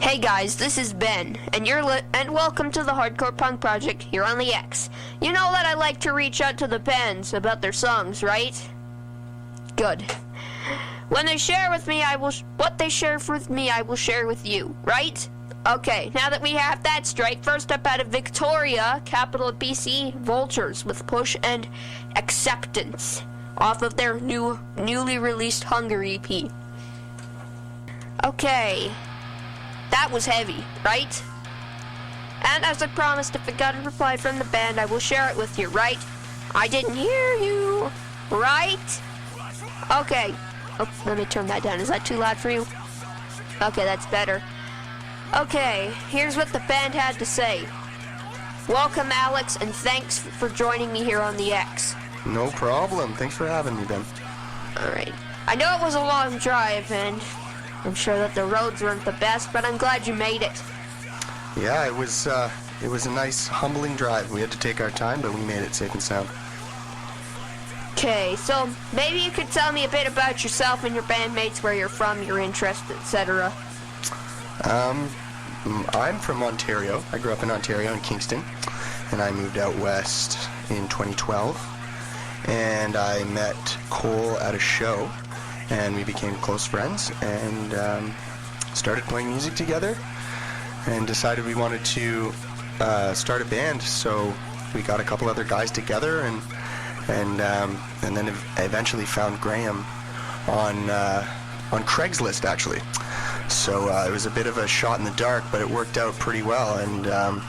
Hey guys, this is Ben, and and welcome to the Hardcore Punk Project here on the X. You know that I like to reach out to the bands about their songs, right? Good. When they share with me, what they share with me, I will share with you, right? Okay, now that we have that straight, first up out of Victoria, capital of BC, Vultures with Push and Acceptance, off of their newly released Hunger EP. Okay, that was heavy, right? And as I promised, if I got a reply from the band, I will share it with you, right? I didn't hear you, right? Okay. Oh, let me turn that down. Is that too loud for you? Okay, that's better. Okay, here's what the band had to say. Welcome, Alex, and thanks for joining me here on the X. No problem. Thanks for having me, Ben. Alright. I know it was a long drive, and I'm sure that the roads weren't the best, but I'm glad you made it. Yeah, it was a nice, humbling drive. We had to take our time, but we made it safe and sound. Okay, so maybe you could tell me a bit about yourself and your bandmates, where you're from, your interests, etc. I'm from Ontario. I grew up in Ontario, in Kingston, and I moved out west in 2012. And I met Cole at a show, and we became close friends, and started playing music together, and decided we wanted to start a band. So we got a couple other guys together, and then eventually found Graham on Craigslist, actually. So it was a bit of a shot in the dark, but it worked out pretty well, and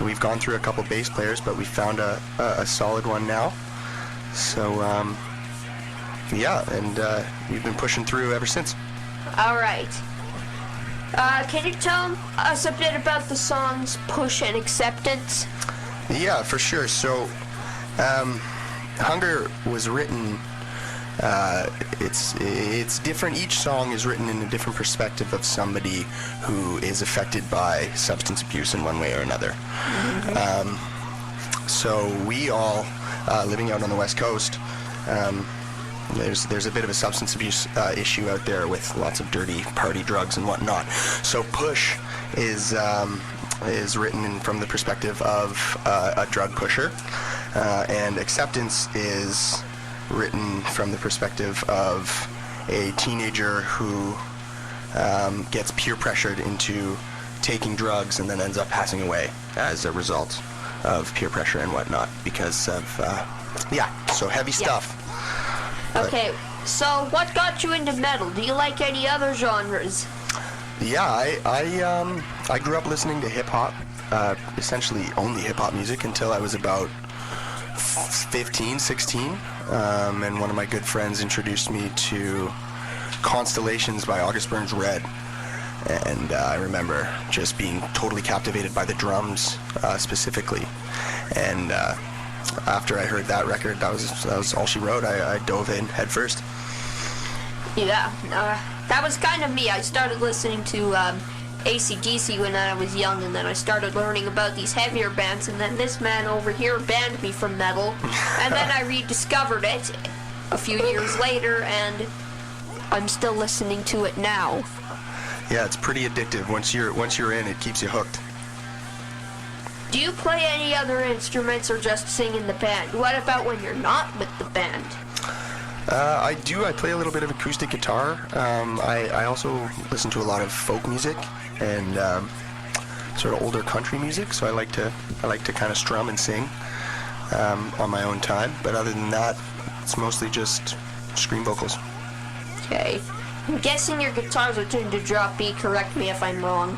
we've gone through a couple bass players, but we found a solid one now. So yeah, and we've been pushing through ever since. All right. Can you tell us a bit about the songs Push and Acceptance? Yeah, for sure. So Hunger was written, it's different. Each song is written in a different perspective of somebody who is affected by substance abuse in one way or another. Mm-hmm. So we all, living out on the West Coast, there's a bit of a substance abuse issue out there with lots of dirty party drugs and whatnot. So Push is written from the perspective of a drug pusher, and Acceptance is written from the perspective of a teenager who gets peer pressured into taking drugs and then ends up passing away as a result of peer pressure and whatnot because of so heavy stuff. Okay, so what got you into metal? Do you like any other genres? Yeah, I grew up listening to hip-hop, essentially only hip-hop music until I was about 15, 16, and one of my good friends introduced me to Constellations by August Burns Red, and I remember just being totally captivated by the drums specifically, and after I heard that record, that was all she wrote. I dove in head first. Yeah, that was kind of me. I started listening to AC/DC when I was young, and then I started learning about these heavier bands, and then this man over here banned me from metal, and then I rediscovered it a few years later, and I'm still listening to it now. Yeah, it's pretty addictive. Once you're in, it keeps you hooked. Do you play any other instruments or just sing in the band? What about when you're not with the band? I do. I play a little bit of acoustic guitar. I also listen to a lot of folk music and sort of older country music. So I like to kind of strum and sing on my own time. But other than that, it's mostly just scream vocals. Okay. I'm guessing your guitars are tuned to drop B. Correct me if I'm wrong.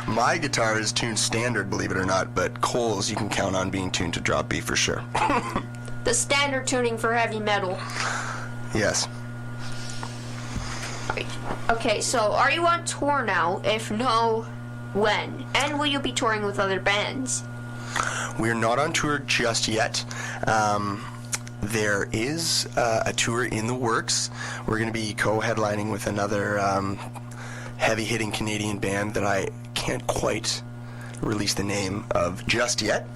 My guitar is tuned standard, believe it or not. But Cole's, you can count on being tuned to drop B for sure. The standard tuning for heavy metal. Yes. Right. Okay, so are you on tour now? If no, when? And will you be touring with other bands? We're not on tour just yet. There is a tour in the works. We're going to be co-headlining with another heavy-hitting Canadian band that I can't quite release the name of just yet.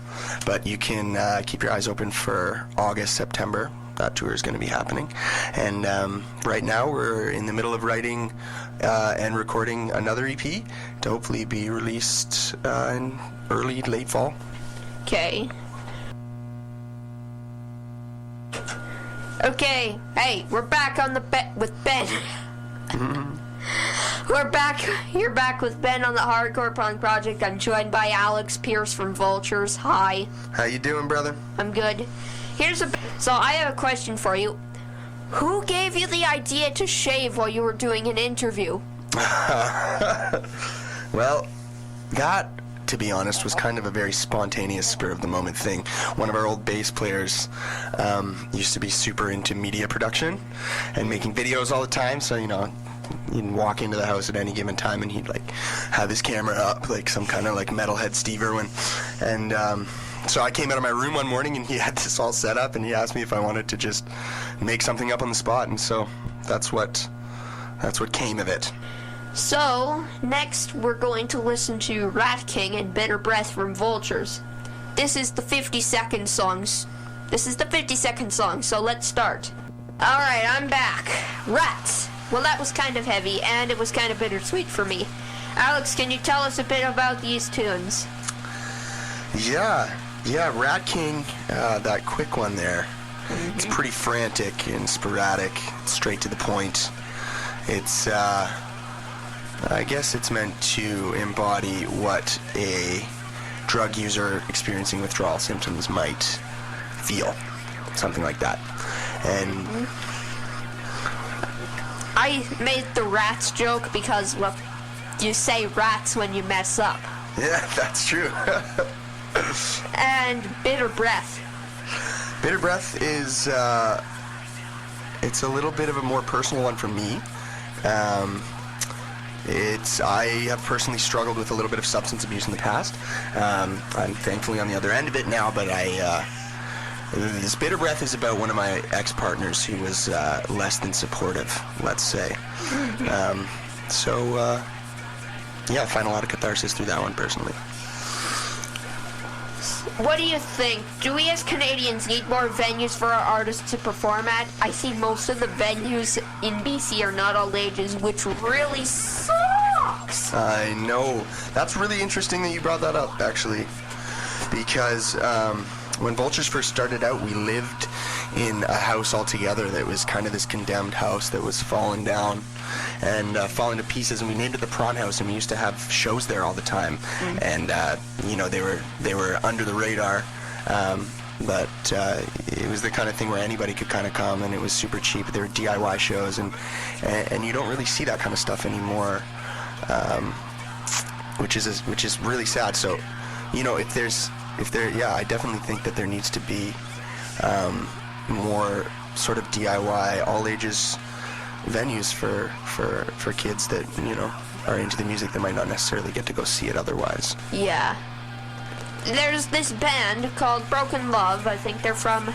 But you can keep your eyes open for August, September, that tour is going to be happening. And right now we're in the middle of writing and recording another EP to hopefully be released in late fall. Okay. Okay, hey, we're back on the with Ben. We're back. You're back with Ben on the Hardcore Punk Project. I'm joined by Alex Pierce from Vultures. Hi. How you doing, brother? I'm good. So I have a question for you. Who gave you the idea to shave while you were doing an interview? Well, that, to be honest, was kind of a very spontaneous, spur-of-the-moment thing. One of our old bass players used to be super into media production and making videos all the time, so, you'd walk into the house at any given time and he'd, have his camera up, like some kind of, metalhead Steve Irwin. And so I came out of my room one morning and he had this all set up and he asked me if I wanted to just make something up on the spot, and so that's what came of it. So, next we're going to listen to Rat King and Bitter Breath from Vultures. This is the 50-second song, so let's start. Alright, I'm back. Rats. Well, that was kind of heavy, and it was kind of bittersweet for me. Alex, can you tell us a bit about these tunes? Yeah, Rat King, that quick one there. Mm-hmm. It's pretty frantic and sporadic, straight to the point. It's, I guess it's meant to embody what a drug user experiencing withdrawal symptoms might feel. Something like that. And I made the rats joke because, well, you say rats when you mess up. Yeah, that's true. And Bitter Breath. Bitter Breath is, it's a little bit of a more personal one for me. I have personally struggled with a little bit of substance abuse in the past. I'm thankfully on the other end of it now, but this Bitter Breath is about one of my ex-partners who was less than supportive, let's say. I find a lot of catharsis through that one personally. What do you think? Do we as Canadians need more venues for our artists to perform at? I see most of the venues in BC are not all ages, which really sucks. I know. That's really interesting that you brought that up, actually. Because when Vultures first started out, we lived in a house altogether that was kind of this condemned house that was fallen down and falling to pieces, and we named it the Prawn House, and we used to have shows there all the time. Mm-hmm. And they were under the radar, but it was the kind of thing where anybody could kind of come, and it was super cheap. They were DIY shows, and you don't really see that kind of stuff anymore, which is really sad. So, I definitely think that there needs to be more sort of DIY, all ages venues for kids that are into the music that might not necessarily get to go see it otherwise. Yeah. There's this band called Broken Love. I think they're from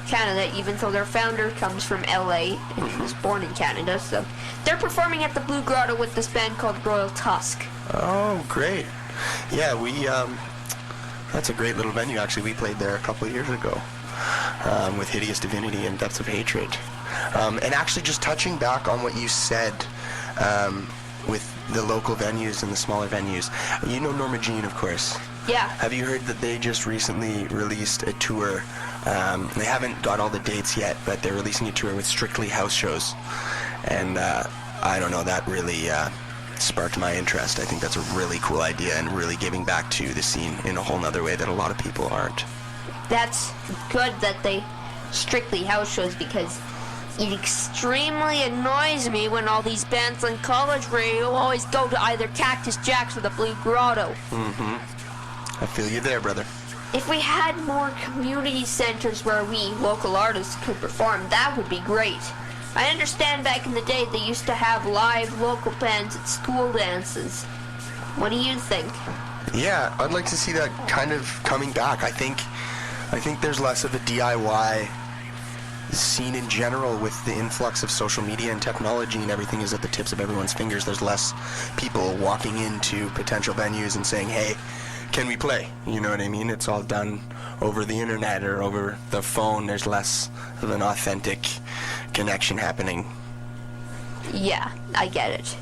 Canada, even though their founder comes from LA and he was born in Canada. So they're performing at the Blue Grotto with this band called Royal Tusk. Oh, great. Yeah, that's a great little venue, actually. We played there a couple of years ago with Hideous Divinity and Depths of Hatred. And actually, just touching back on what you said with the local venues and the smaller venues, you know Norma Jean, of course. Yeah. Have you heard that they just recently released a tour? They haven't got all the dates yet, but they're releasing a tour with strictly house shows. And I don't know, that really sparked my interest. I think that's a really cool idea and really giving back to the scene in a whole nother way that a lot of people aren't. That's good that they strictly house shows, because it extremely annoys me when all these bands on college radio always go to either Cactus Jack's or the Blue Grotto. Mm-hmm. I feel you there, brother. If we had more community centers where we, local artists, could perform, that would be great. I understand back in the day they used to have live local bands at school dances. What do you think? Yeah, I'd like to see that kind of coming back. I think there's less of a DIY scene in general with the influx of social media and technology, and everything is at the tips of everyone's fingers. There's less people walking into potential venues and saying, hey, can we play? You know what I mean? It's all done over the internet or over the phone. There's less of an authentic connection happening. Yeah, I get it.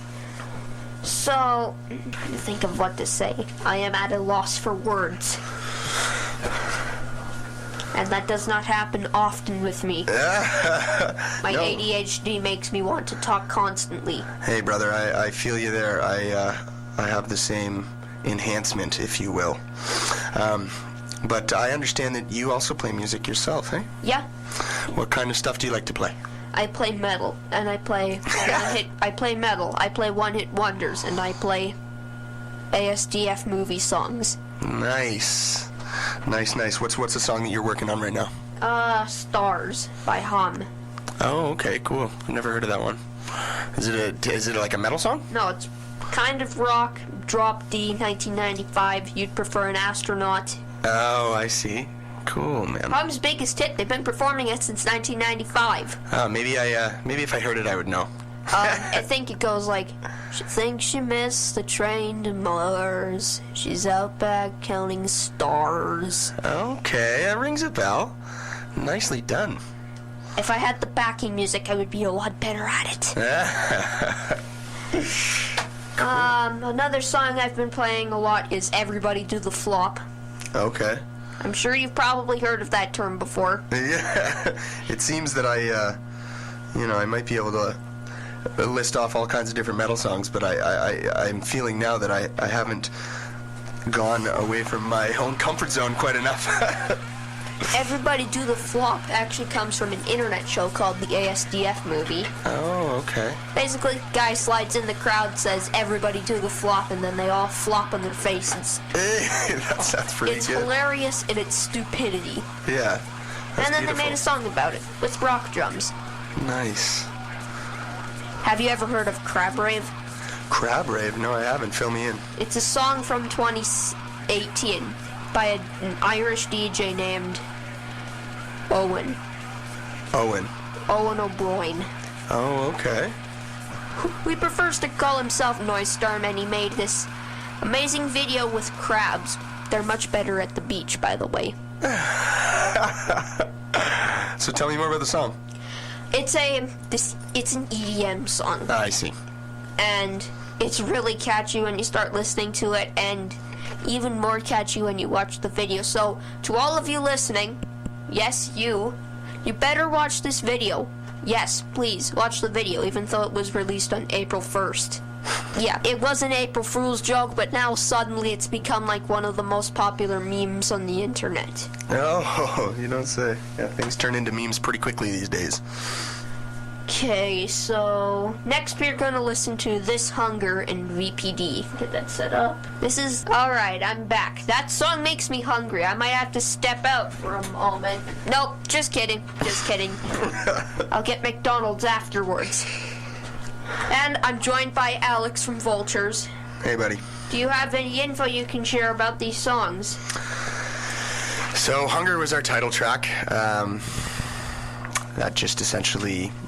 So, I'm trying to think of what to say. I am at a loss for words. And that does not happen often with me. My No. ADHD makes me want to talk constantly. Hey, brother, I feel you there. I have the same enhancement, if you will. But I understand that you also play music yourself, eh? Yeah, What kind of stuff do you like to play? I play metal, and I play metal. I play one-hit wonders, and I play ASDF movie songs. Nice. Nice. What's the song that you're working on right now? Stars by Hum. Oh, okay, cool. I've never heard of that one. Is it like a metal song? No, it's kind of rock. Drop D, 1995. You'd prefer an astronaut. Oh, I see. Cool, man. Hum's biggest hit. They've been performing it since 1995. Maybe if I heard it, I would know. I think it goes like, she thinks she missed the train to Mars. She's out back counting stars. Okay, that rings a bell. Nicely done. If I had the backing music, I would be a lot better at it. Another song I've been playing a lot is Everybody Do the Flop. Okay. I'm sure you've probably heard of that term before. Yeah, it seems that I might be able to list off all kinds of different metal songs, but I'm feeling now that I haven't gone away from my own comfort zone quite enough. Everybody Do the Flop actually comes from an internet show called the ASDF Movie. Oh, okay. Basically, guy slides in the crowd, says, everybody do the flop, and then they all flop on their faces. That's pretty It's good. hilarious in its stupidity. Yeah. And then beautiful. they made a song about it, with rock drums. Nice. Have you ever heard of Crab Rave? Crab Rave? No, I haven't. Fill me in. It's a song from 2018 by an Irish DJ named Owen O'Brien. Oh, okay. He prefers to call himself Noise Storm, and he made this amazing video with crabs. They're much better at the beach, by the way. So tell me more about the song. It's an EDM song, I see. and it's really catchy when you start listening to it, and even more catchy when you watch the video. So, to all of you listening, yes, you better watch this video. Yes, please, watch the video, even though it was released on April 1st. Yeah, it was an April Fool's joke, but now suddenly it's become like one of the most popular memes on the internet. Oh, you don't say. Yeah, things turn into memes pretty quickly these days. Okay, so next we're gonna listen to This Hunger in VPD. Get that set up. Alright, I'm back. That song makes me hungry. I might have to step out for a moment. Nope, just kidding. I'll get McDonald's afterwards. And I'm joined by Alex from Vultures. Hey, buddy. Do you have any info you can share about these songs? So, Hunger was our title track.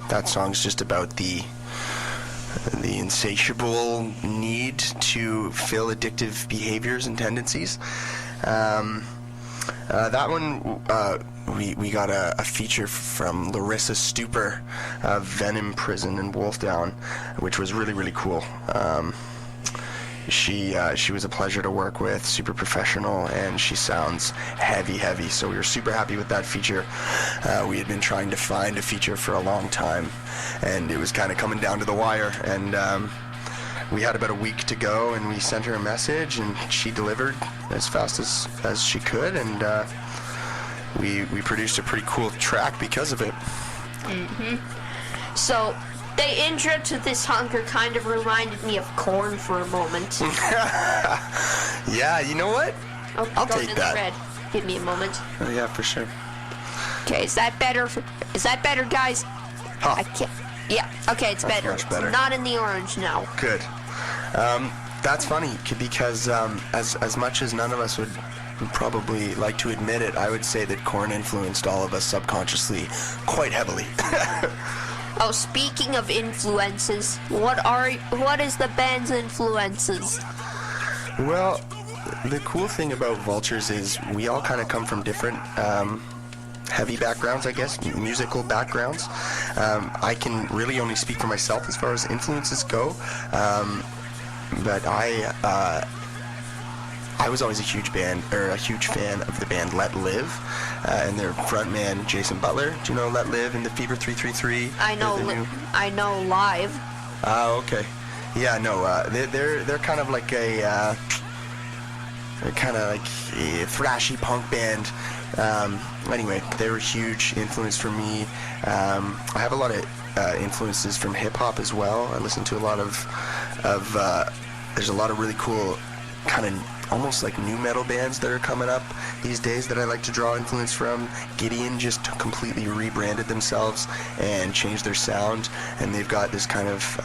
That song's just about the insatiable need to fill addictive behaviors and tendencies. That one, we got a feature from Larissa Stuper of Venom Prison in Wolfdown, which was really, really cool. She was a pleasure to work with, super professional, and she sounds heavy, so we were super happy with that feature. We had been trying to find a feature for a long time, and it was kind of coming down to the wire, and we had about a week to go, and we sent her a message, and she delivered as fast as she could, and we produced a pretty cool track because of it. So, the intro to This Hunger kind of reminded me of Korn for a moment. Yeah, you know what? Oh, I'll going take to the that. red. Give me a moment. Oh, yeah, for sure. Okay, is that better, guys? Huh. I can't. Yeah, okay, it's better. much better. It's not in the orange now. Good. That's funny because as much as none of us would probably like to admit it, I would say that Korn influenced all of us subconsciously quite heavily. Oh, speaking of influences, what is the band's influences? Well, the cool thing about Vultures is we all kind of come from different heavy backgrounds, I guess, musical backgrounds. I can really only speak for myself as far as influences go, but I was always a huge fan of the band Let Live, and their frontman Jason Butler. Do you know Let Live and the Fever 333? I know Live. Oh, okay. Yeah, no, they're kind of like a thrashy punk band. Anyway, they were a huge influence for me. I have a lot of influences from hip hop as well. I listen to a lot of there's a lot of really cool kind of almost like new metal bands that are coming up these days that I like to draw influence from. Gideon just completely rebranded themselves and changed their sound, and they've got this kind of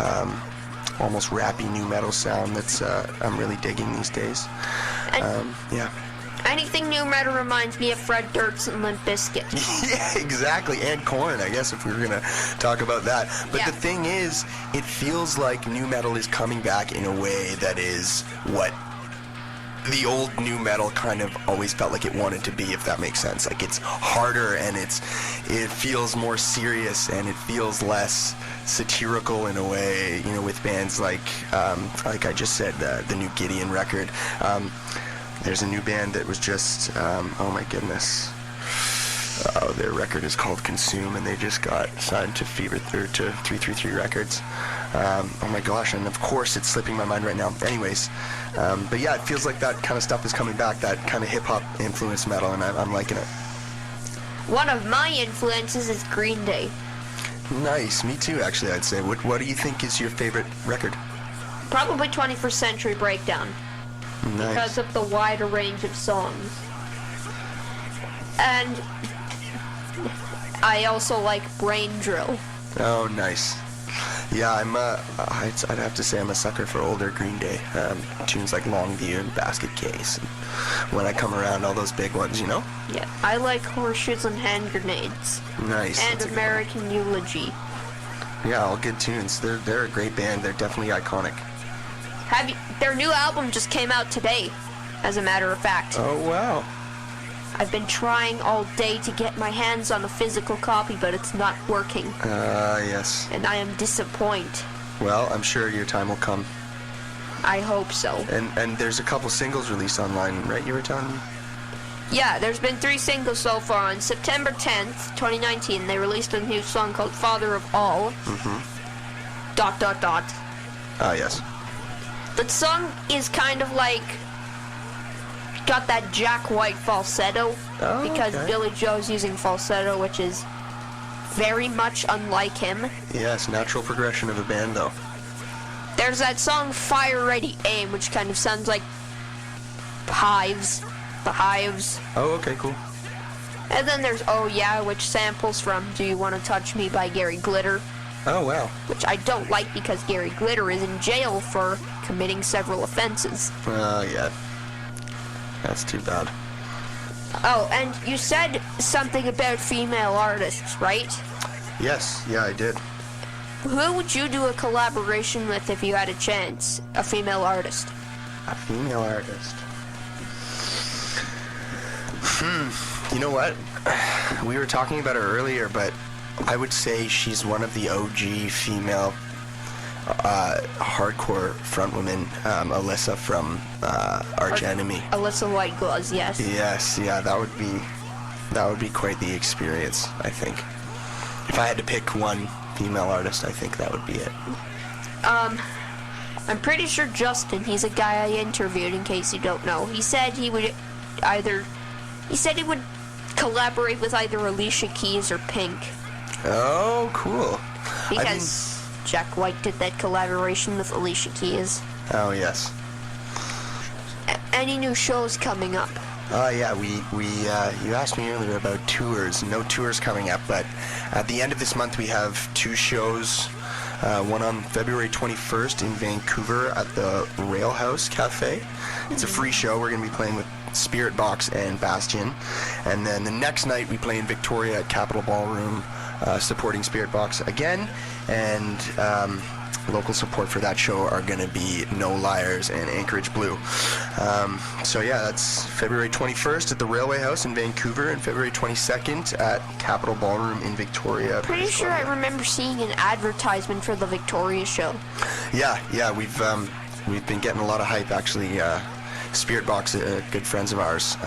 almost rappy new metal sound that's I'm really digging these days. Yeah. Anything new metal reminds me of Fred Durst and Limp Bizkit. Yeah, exactly. And Korn, I guess, if we were going to talk about that. But yeah. The thing is, it feels like new metal is coming back in a way that is what the old new metal kind of always felt like it wanted to be, if that makes sense. Like, it's harder, and it feels more serious, and it feels less satirical in a way, you know, with bands like I just said, the new Gideon record. There's a new band that was just, oh my goodness. Their record is called Consume, and they just got signed to Fever to 333 Records. Oh my gosh, and of course it's slipping my mind right now. Anyways, but yeah, it feels like that kind of stuff is coming back, that kind of hip-hop influenced metal, and I'm liking it. One of my influences is Green Day. Nice, me too, actually, I'd say. What do you think is your favorite record? Probably 21st Century Breakdown. Nice. Because of the wider range of songs. And I also like Brain Drill. Oh, nice. Yeah, I'd have to say I'm a sucker for older Green Day. Tunes like Longview and Basket Case. And when I come around, all those big ones, you know? Yeah, I like Horseshoes and Hand Grenades. Nice. And American Eulogy. Yeah, all good tunes. They're a great band. They're definitely iconic. Their new album just came out today, as a matter of fact. Oh, wow. I've been trying all day to get my hands on a physical copy, but it's not working. Yes. And I am disappointed. Well, I'm sure your time will come. I hope so. And there's a couple singles released online, right, you were telling me? Yeah, there's been 3 singles so far. On September 10th, 2019, they released a new song called Father of All. Mm-hmm. ... Ah, yes. The song is kind of like got that Jack White falsetto, because okay. Billy Joe's using falsetto, which is very much unlike him. Yes, natural progression of a band, though. There's that song Fire Ready Aim, which kind of sounds like Hives. The Hives. Oh, okay, cool. And then there's Oh Yeah, which samples from Do You Want to Touch Me by Gary Glitter. Oh, wow. Which I don't like because Gary Glitter is in jail for committing several offenses. Yeah. That's too bad. Oh, and you said something about female artists, right? Yes, yeah, I did. Who would you do a collaboration with if you had a chance? A female artist. A female artist. You know what? We were talking about her earlier, but I would say she's one of the OG female hardcore frontwomen, Alyssa from Arch Enemy. Alyssa White Gloves, yes. Yes, yeah, that would be quite the experience, I think. If I had to pick one female artist, I think that would be it. I'm pretty sure Justin, he's a guy I interviewed, in case you don't know. He said he would collaborate with either Alicia Keys or Pink. Oh, cool. Because Jack White did that collaboration with Alicia Keys. Oh, yes. Any new shows coming up? Yeah, you asked me earlier about tours. No tours coming up, but at the end of this month we have 2 shows. One on February 21st in Vancouver at the Rail House Cafe. It's a free show. We're going to be playing with Spirit Box and Bastion. And then the next night we play in Victoria at Capitol Ballroom, supporting Spirit Box again. And local support for that show are going to be No Liars and Anchorage Blue. So yeah, that's February 21st at the Railway House in Vancouver and February 22nd at Capitol Ballroom in Victoria. Pretty sure I remember seeing an advertisement for the Victoria show. Yeah, we've been getting a lot of hype actually. Spirit Box, good friends of ours,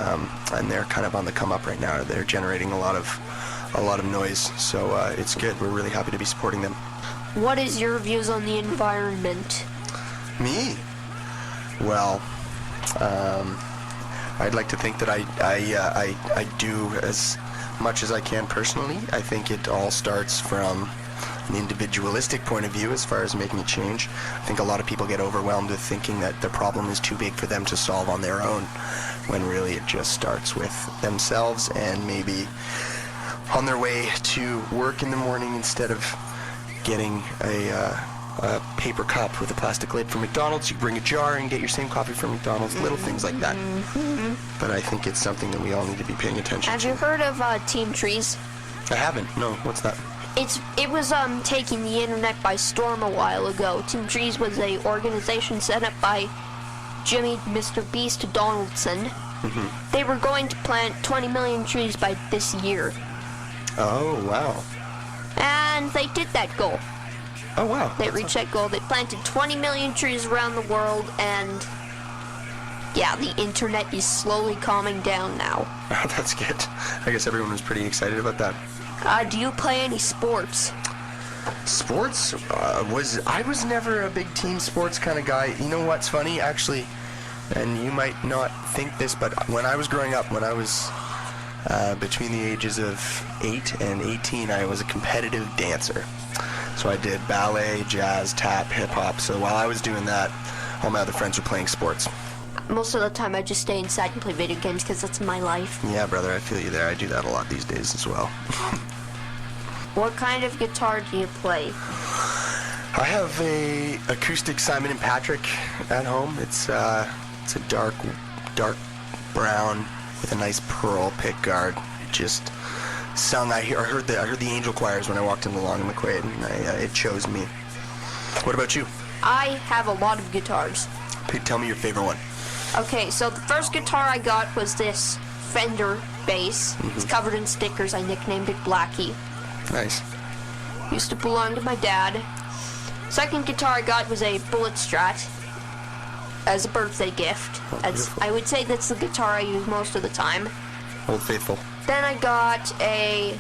and they're kind of on the come up right now. They're generating a lot of noise, so it's good. We're really happy to be supporting them. What is your views on the environment? Me? Well, I'd like to think that I do as much as I can personally. I think it all starts from an individualistic point of view as far as making a change. I think a lot of people get overwhelmed with thinking that the problem is too big for them to solve on their own, when really it just starts with themselves and maybe on their way to work in the morning, instead of getting a paper cup with a plastic lid from McDonald's, you bring a jar and get your same coffee from McDonald's, little things like that. But I think it's something that we all need to be paying attention to. Have you heard of Team Trees? I haven't. No, what's that? It was taking the internet by storm a while ago. Team Trees was a organization set up by Jimmy Mr. Beast Donaldson. They were going to plant 20 million trees by this year. Oh, wow. And they did that goal. Oh, wow. They reached that goal. They planted 20 million trees around the world, and yeah, the internet is slowly calming down now. That's good. I guess everyone was pretty excited about that. Do you play any sports? Sports? I was never a big team sports kind of guy. You know what's funny, actually, and you might not think this, but when I was growing up, when I was between the ages of 8 and 18, I was a competitive dancer. So I did ballet, jazz, tap, hip-hop. So while I was doing that, all my other friends were playing sports. Most of the time I just stay inside and play video games because that's my life. Yeah, brother, I feel you there. I do that a lot these days as well. What kind of guitar do you play? I have a acoustic Simon & Patrick at home. It's a dark brown with a nice pearl pick guard. Just sung. I heard the angel choirs when I walked in the Long and McQuaid, and it chose me. What about you? I have a lot of guitars. Tell me your favorite one. Okay, so the first guitar I got was this Fender bass. It's covered in stickers. I nicknamed it Blackie. Nice. Used to belong to my dad. Second guitar I got was a Bullet Strat as a birthday gift. I would say that's the guitar I use most of the time. Old Faithful. Then I got a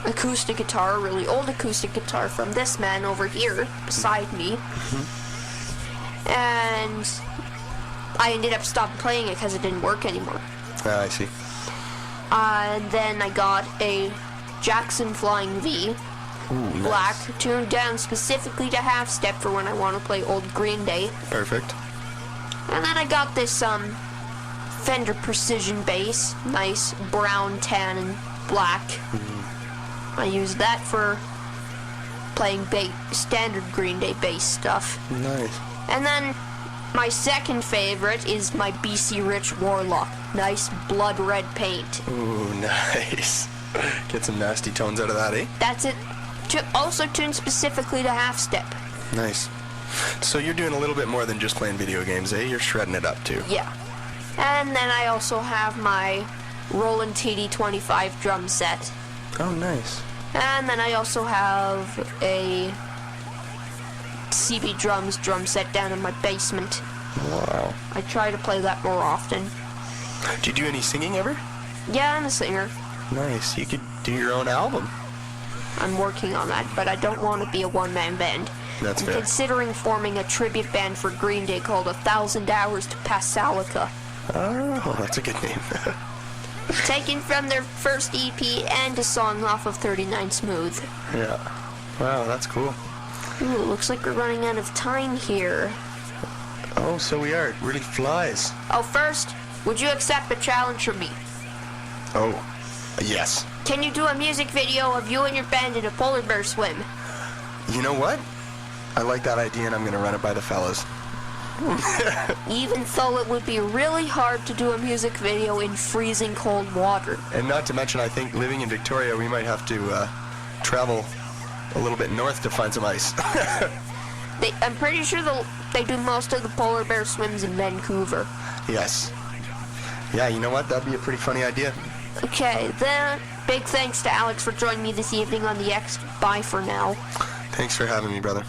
acoustic guitar, a really old acoustic guitar from this man over here beside me. And I ended up stopping playing it because it didn't work anymore. I see. And then I got a Jackson Flying V. Ooh, Black, nice. tuned down specifically to half step for when I want to play old Green Day. Perfect. And then I got this Fender Precision bass, nice brown, tan, and black. I use that for playing standard Green Day bass stuff. Nice. And then my second favorite is my BC Rich Warlock, nice blood red paint. Ooh, nice. Get some nasty tones out of that, eh? That's it. Also tuned specifically to half step. Nice. So you're doing a little bit more than just playing video games, eh? You're shredding it up too. Yeah. And then I also have my Roland TD-25 drum set. Oh, nice. And then I also have a CB Drums drum set down in my basement. Wow. I try to play that more often. Do you do any singing ever? Yeah, I'm a singer. Nice. You could do your own album. I'm working on that, but I don't want to be a one-man band. That's I'm fair. considering forming a tribute band for Green Day called 1,000 Hours to Pasalica. Oh, that's a good name. Taken from their first EP and a song off of 39 Smooth. Yeah. Wow, that's cool. Ooh, looks like we're running out of time here. Oh, so we are. It really flies. Oh, first, would you accept a challenge from me? Oh, yes. Can you do a music video of you and your band in a polar bear swim? You know what? I like that idea, and I'm going to run it by the fellas. Even though it would be really hard to do a music video in freezing cold water. And not to mention, I think living in Victoria, we might have to travel a little bit north to find some ice. I'm pretty sure they do most of the polar bear swims in Vancouver. Yes. Yeah, you know what? That'd be a pretty funny idea. Okay, then big thanks to Alex for joining me this evening on the X. Bye for now. Thanks for having me, brother.